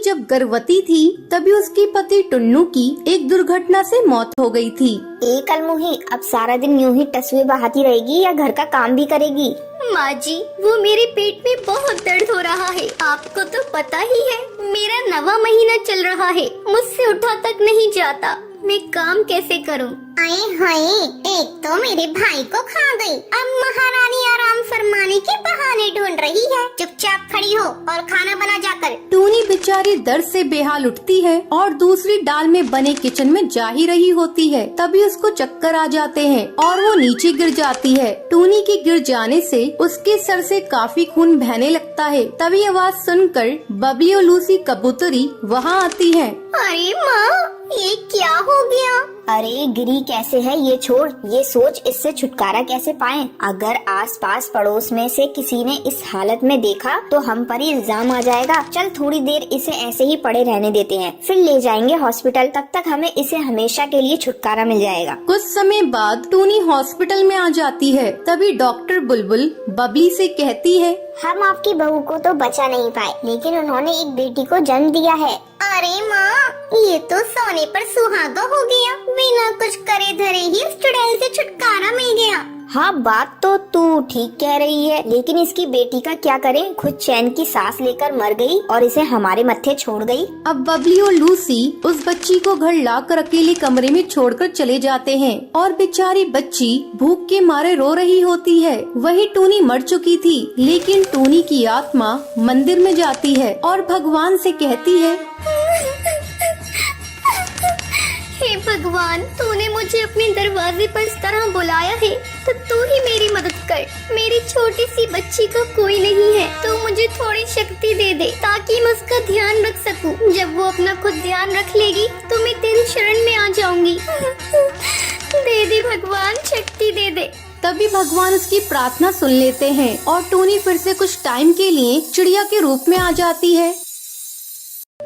जब गर्भवती थी तभी उसके पति टुन्नू की एक दुर्घटना से मौत हो गई थी। एक अलमुही अब सारा दिन यूं ही टसुए बहाती रहेगी या घर का काम भी करेगी? माँ जी, वो मेरे पेट में बहुत दर्द हो रहा है। आपको तो पता ही है, मेरा 9वां महीना चल रहा है, मुझसे उठा तक नहीं जाता। मैं काम कैसे करूँ? आए हाय, एक तो मेरे भाई को खा गई, अब महारानी आराम फरमाने के बहाने ढूंढ रही है। चुपचाप खड़ी हो और खाना बना जाकर। टूनी बेचारी दर्द से बेहाल उठती है और दूसरी डाल में बने किचन में जा ही रही होती है। तभी उसको चक्कर आ जाते हैं और वो नीचे गिर जाती है। टूनी के गिर जाने से उसके सर से काफी खून बहने लगता है। तभी आवाज सुनकर बबली और लूसी कबूतरी वहाँ आती है। अरे माँ, ये क्या हो गया? अरे गिरी कैसे है ये छोड़, ये सोच इससे छुटकारा कैसे पाएं। अगर आसपास पड़ोस में से किसी ने इस हालत में देखा तो हम पर ही इल्जाम आ जाएगा। चल थोड़ी देर इसे ऐसे ही पड़े रहने देते हैं, फिर ले जाएंगे हॉस्पिटल। तब तक हमें इसे हमेशा के लिए छुटकारा मिल जाएगा। कुछ समय बाद टूनी हॉस्पिटल में आ जाती है। तभी डॉक्टर बुलबुल बबली से कहती है, हम आपकी बहू को तो बचा नहीं पाए, लेकिन उन्होंने एक बेटी को जन्म दिया है। अरे माँ, ये तो सोने पर सुहागा हो गया। बिना कुछ करे धरे ही इस चुड़ैल से छुटकारा मिल गया। हाँ, बात तो तू ठीक कह रही है, लेकिन इसकी बेटी का क्या करें? खुद चैन की सांस लेकर मर गई और इसे हमारे मत्थे छोड़ गई। अब बबली और लूसी उस बच्ची को घर लाकर अकेले कमरे में छोड़कर चले जाते हैं और बेचारी बच्ची भूख के मारे रो रही होती है। वही टूनी मर चुकी थी, लेकिन टूनी की आत्मा मंदिर में जाती है और भगवान से कहती है, हे भगवान, तूने मुझे अपने दरवाजे पर इस तरह बुलाया है तो तू ही मेरी मदद कर। मेरी छोटी सी बच्ची का कोई नहीं है, तो मुझे थोड़ी शक्ति दे दे ताकि मैं उसका ध्यान रख सकूं। जब वो अपना खुद ध्यान रख लेगी तो मैं तेरी शरण में आ जाऊंगी। दे दे भगवान, शक्ति दे दे। तभी भगवान उसकी प्रार्थना सुन लेते हैं और टूनी फिर से कुछ टाइम के लिए चिड़िया के रूप में आ जाती है।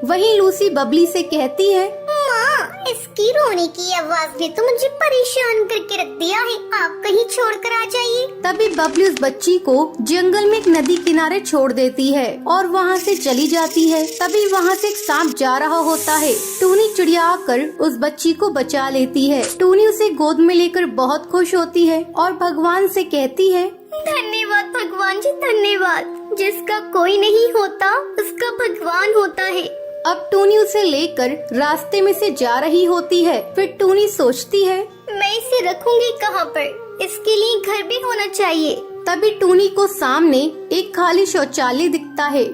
वहीं लूसी बबली से कहती है, माँ, इसकी रोने की आवाज ने तो मुझे परेशान करके रख दिया है। आप कहीं छोड़कर आ जाइए। तभी बबली उस बच्ची को जंगल में एक नदी किनारे छोड़ देती है और वहाँ से चली जाती है। तभी वहाँ से एक सांप जा रहा होता है। टूनी चिड़िया आकर उस बच्ची को बचा लेती है। टूनी उसे गोद में लेकर बहुत खुश होती है और भगवान से कहती है, धन्यवाद भगवान जी, धन्यवाद। जिसका कोई नहीं होता उसका भगवान होता है। अब टूनी उसे लेकर रास्ते में से जा रही होती है। फिर टूनी सोचती है, मैं इसे रखूंगी कहाँ पर? इसके लिए घर भी होना चाहिए। तभी टूनी को सामने एक खाली शौचालय दिखता है।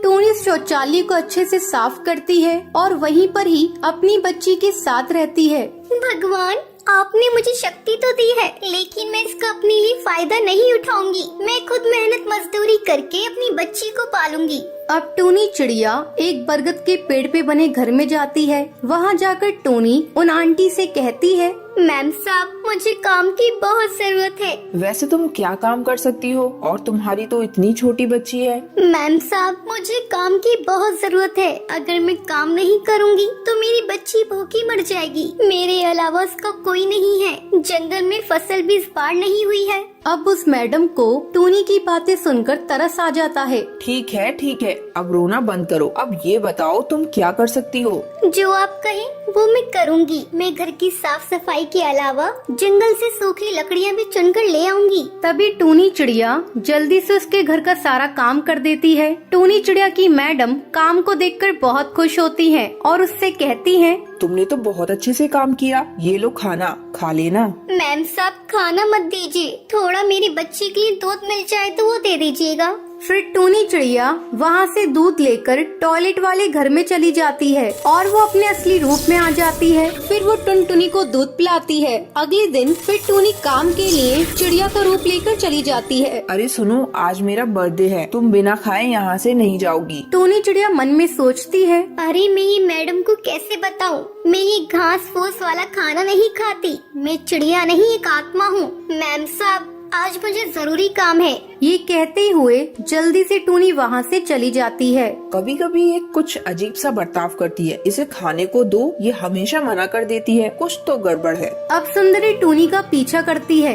टूनी शौचालय को अच्छे से साफ करती है और वहीं पर ही अपनी बच्ची के साथ रहती है। भगवान, आपने मुझे शक्ति तो दी है, लेकिन मैं इसका अपने लिए फायदा नहीं उठाऊंगी। मैं खुद मेहनत मजदूरी करके अपनी बच्ची को पालूंगी। अब टूनी चिड़िया एक बरगद के पेड़ पे बने घर में जाती है। वहाँ जाकर टूनी उन आंटी से कहती है, मैम साहब, मुझे काम की बहुत जरूरत है। वैसे तुम क्या काम कर सकती हो? और तुम्हारी तो इतनी छोटी बच्ची है। मैम साहब, मुझे काम की बहुत जरूरत है। अगर मैं काम नहीं करूंगी तो मेरी बच्ची भूखी मर जाएगी। मेरे अलावा उसका कोई नहीं है। जंगल में फसल भी इस बार नहीं हुई है। अब उस मैडम को टूनी की बातें सुनकर तरस आ जाता है। ठीक है, अब रोना बंद करो। अब ये बताओ तुम क्या कर सकती हो? जो आप कहें वो मैं करूंगी। मैं घर की साफ सफाई के अलावा जंगल से सूखी लकड़ियाँ भी चुनकर ले आऊंगी। तभी टूनी चिड़िया जल्दी से उसके घर का सारा काम कर देती है। टूनी चिड़िया की मैडम काम को देखकर बहुत खुश होती है और उससे कहती है, तुमने तो बहुत अच्छे से काम किया। ये लो खाना खा लेना। मैम साहब, खाना मत दीजिए। थोड़ा मेरी बच्ची के लिए दूध मिल जाए तो वो दे दीजिएगा। फिर टूनी चिड़िया वहाँ से दूध लेकर टॉयलेट वाले घर में चली जाती है और वो अपने असली रूप में आ जाती है। फिर वो टुनटुनी को दूध पिलाती है। अगले दिन फिर टूनी काम के लिए चिड़िया का रूप लेकर चली जाती है। अरे सुनो, आज मेरा बर्थडे है, तुम बिना खाए यहाँ से नहीं जाओगी। टूनी चिड़िया मन में सोचती है, अरे मैं ये मैडम को कैसे बताऊं? मैं ये घास फूस वाला खाना नहीं खाती। मैं चिड़िया नहीं, एक आत्मा हूँ। मैम साहब, आज मुझे जरूरी काम है। ये कहते हुए जल्दी से टूनी वहाँ से चली जाती है। कभी कभी ये कुछ अजीब सा बर्ताव करती है। इसे खाने को दो, ये हमेशा मना कर देती है। कुछ तो गड़बड़ है। अब सुंदरी टूनी का पीछा करती है।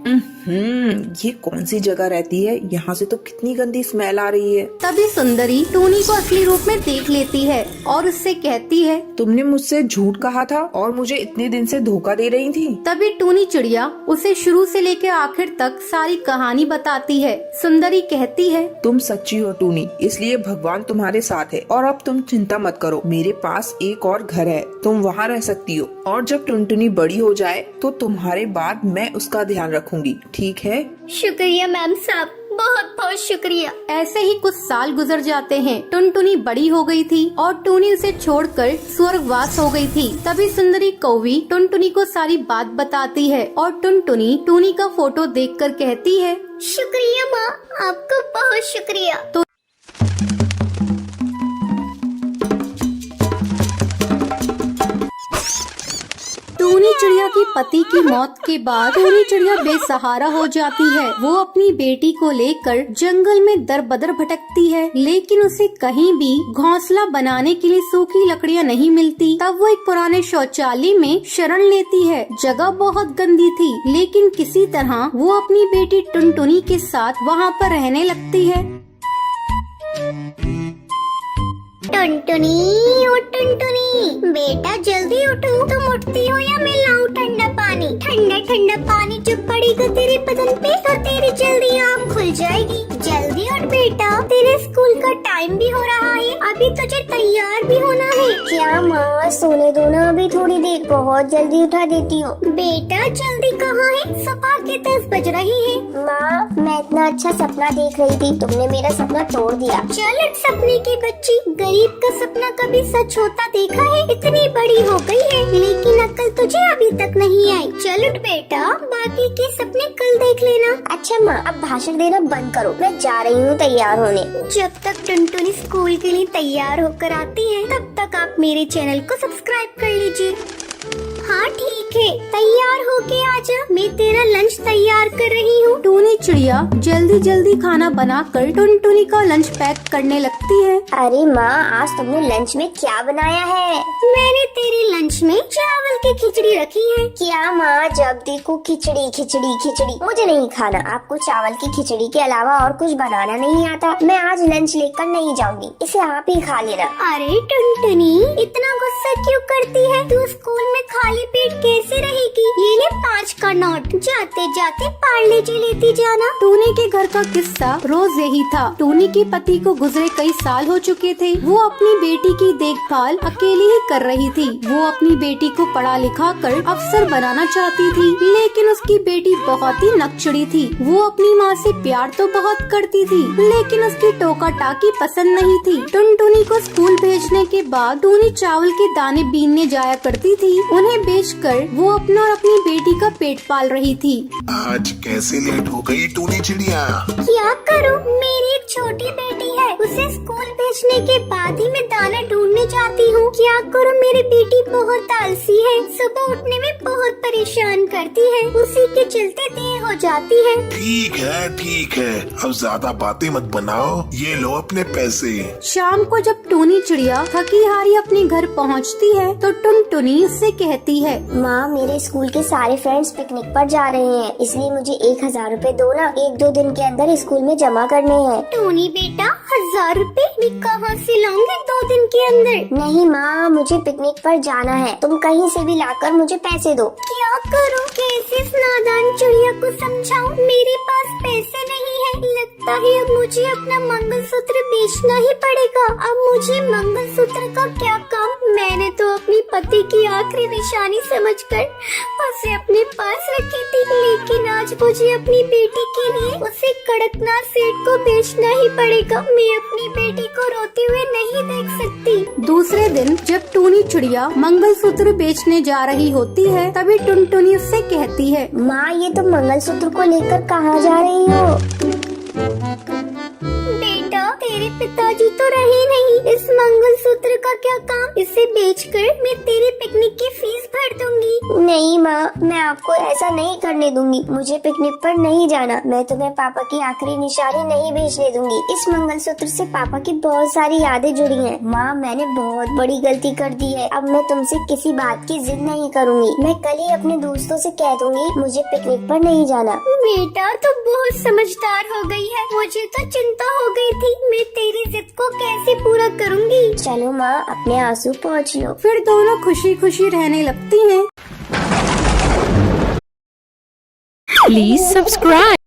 ये कौन सी जगह रहती है? यहाँ से तो कितनी गंदी स्मेल आ रही है। तभी सुंदरी टूनी को असली रूप में देख लेती है और उससे कहती है, तुमने मुझसे झूठ कहा था और मुझे इतने दिन से धोखा दे रही थी। तभी टूनी चिड़िया उसे शुरू से लेकर आखिर तक सारी कहानी बताती है। सुंदरी कहती है, तुम सच्ची हो टूनी, इसलिए भगवान तुम्हारे साथ है और अब तुम चिंता मत करो। मेरे पास एक और घर है, तुम वहाँ रह सकती हो और जब टुनटुनी बड़ी हो जाए तो तुम्हारे बाद मैं उसका ध्यान रखूंगी, ठीक है? शुक्रिया मैम साहब, बहुत बहुत शुक्रिया। ऐसे ही कुछ साल गुजर जाते हैं। टुनटुनी बड़ी हो गई थी और टूनी उसे छोड़कर स्वर्गवास हो गई थी। तभी सुंदरी कौवी टुनटुनी को सारी बात बताती है और टुनटुनी टूनी का फोटो देखकर कहती है, शुक्रिया माँ, आपका बहुत शुक्रिया। तो टूनी चिड़िया की पति की मौत के बाद टूनी चिड़िया बेसहारा हो जाती है। वो अपनी बेटी को लेकर जंगल में दर बदर भटकती है, लेकिन उसे कहीं भी घोंसला बनाने के लिए सूखी लकड़ियाँ नहीं मिलती। तब वो एक पुराने शौचालय में शरण लेती है। जगह बहुत गंदी थी, लेकिन किसी तरह वो अपनी बेटी टुनटुनी के साथ वहाँ पर रहने लगती है। टुनटुनी, ओ टुनटुनी, बेटा जल्दी उठो। तुम उठती हो या मैं लाऊं ठंडा पानी? ठंडा ठंडा पानी जब पड़ेगा तेरे बदन पे तो तेरी जल्दी आँख खुल जाएगी। जल्दी उठ बेटा, तेरे स्कूल का टाइम भी हो रहा है, अभी तुझे तैयार भी होना है। क्या माँ, सोने दो ना अभी थोड़ी देर, बहुत जल्दी उठा देती हो। बेटा जल्दी कहाँ है? सुबह के 10 बज रही है। माँ, मैं इतना अच्छा सपना देख रही थी, तुमने मेरा सपना तोड़ दिया। चल उठ सपने की बच्ची, गरीब का सपना कभी सच होता देखा है? इतनी बड़ी हो गई है लेकिन अक्ल तुझे अभी तक नहीं आई। चल उठ बेटा, बाकी के सपने कल देख लेना। अच्छा माँ, अब भाषण देना बंद करो, मैं जा रही हूँ तैयार होने। जब तक टुनटुनी स्कूल के लिए तैयार होकर आती है तब तक आप मेरे चैनल को सब्सक्राइब कर लीजिए। हाँ ठीक है, तैयार होके आजा, मैं तेरा लंच तैयार कर रही हूँ। टूनी चिड़िया जल्दी जल्दी खाना बनाकर टुनटुनी का लंच पैक करने लगती है। अरे माँ, आज तुमने लंच में क्या बनाया है? मैंने तेरे लंच में चावल की खिचड़ी रखी है। क्या माँ, जब देखो खिचड़ी खिचड़ी खिचड़ी, मुझे नहीं खाना। आपको चावल की खिचड़ी के अलावा और कुछ बनाना नहीं आता? मैं आज लंच लेकर नहीं जाऊंगी, इसे आप ही खा लेना। अरे टुनटुनी, इतना गुस्सा क्यों करती है? तू स्कूल में खाली पेट कैसे रहेगी? ये ले 5 का नोट, जाते जाते पार्ले जी लेती जाना। टूनी के घर का किस्सा रोज यही था। टूनी के पति को गुजरे कई साल हो चुके थे। वो अपनी बेटी की देखभाल अकेली ही कर रही थी। वो अपनी बेटी को पढ़ा लिखा कर अफसर बनाना चाहती थी, लेकिन उसकी बेटी बहुत ही नकचड़ी थी। वो अपनी माँ से प्यार तो बहुत करती थी, लेकिन उसकी टोका टाकी पसंद नहीं थी। टुनटुनी को स्कूल भेजने के बाद टूनी चावल के दाने बीनने जाया करती थी। उन्हें बेचकर वो अपना और अपनी बेटी का पेट पाल रही थी। आज कैसे लेट हो गई टूनी चिड़िया? क्या करूं, मेरी एक छोटी बेटी है, उसे स्कूल भेजने के बाद ही मैं दाना ढूंढने जाती हूँ। क्या करूं, मेरी बेटी बहुत आलसी है, सुबह उठने में बहुत परेशान करती है, उसी के चलते देर हो जाती है। ठीक है, अब ज्यादा बातें मत बनाओ, ये लो अपने पैसे। शाम को जब टूनी चिड़िया थकी हारी अपने घर पहुँचती है तो टुनटुनी उससे कहती है, माँ, मेरे स्कूल के सारे फ्रेंड्स पिकनिक पर जा रहे हैं, इसलिए मुझे 1000 रुपए दो ना, 1-2 दिन के अंदर स्कूल में जमा करने हैं। टूनी बेटा, 1000 रुपए मैं कहाँ से लाऊंगी 2 दिन के अंदर? नहीं माँ, मुझे पिकनिक पर जाना है, तुम कहीं से भी लाकर मुझे पैसे दो। क्या करूँ, कैसे इस नादान चिड़िया को समझाऊं? मेरे पास पैसे नहीं है। लगता है अब मुझे अपना मंगलसूत्र बेचना ही पड़ेगा। अब मुझे मंगलसूत्र का क्या काम? मैंने तो अपनी पति की आखिरी निशानी समझकर उसे अपने पास रखी थी, लेकिन आज मुझे अपनी बेटी के लिए उसे कड़कनाथ सेठ को बेचना ही पड़ेगा। मैं अपनी बेटी को रोते हुए नहीं देख सकती। दूसरे दिन जब टूनी चिड़िया मंगलसूत्र बेचने जा रही होती है तभी टुनटुनी उससे कहती है, माँ, ये तुम मंगलसूत्र को लेकर कहाँ जा रही हो? बेटा, तेरे पिताजी तो रहे नहीं, इस मंगलसूत्र का क्या काम? इसे बेचकर मैं तेरी पिकनिक की फीस भर दूंगी। नहीं माँ, मैं आपको ऐसा नहीं करने दूंगी। मुझे पिकनिक पर नहीं जाना। मैं तुम्हें पापा की आखिरी निशानी नहीं भेजने दूंगी। इस मंगलसूत्र से पापा की बहुत सारी यादें जुड़ी हैं। माँ, मैंने बहुत बड़ी गलती कर दी है। अब मैं तुमसे किसी बात की जिद नहीं करूँगी। मैं कल ही अपने दोस्तों से कह दूंगी मुझे पिकनिक पर नहीं जाना। बेटा तो बहुत समझदार हो गई है, मुझे तो चिंता हो गई थी मैं तेरी जिद को कैसे पूरा करूँगी। चलो माँ, अपने आंसू पोंछ लो। फिर दोनों खुशी खुशी रहने लगती हैं। Please subscribe.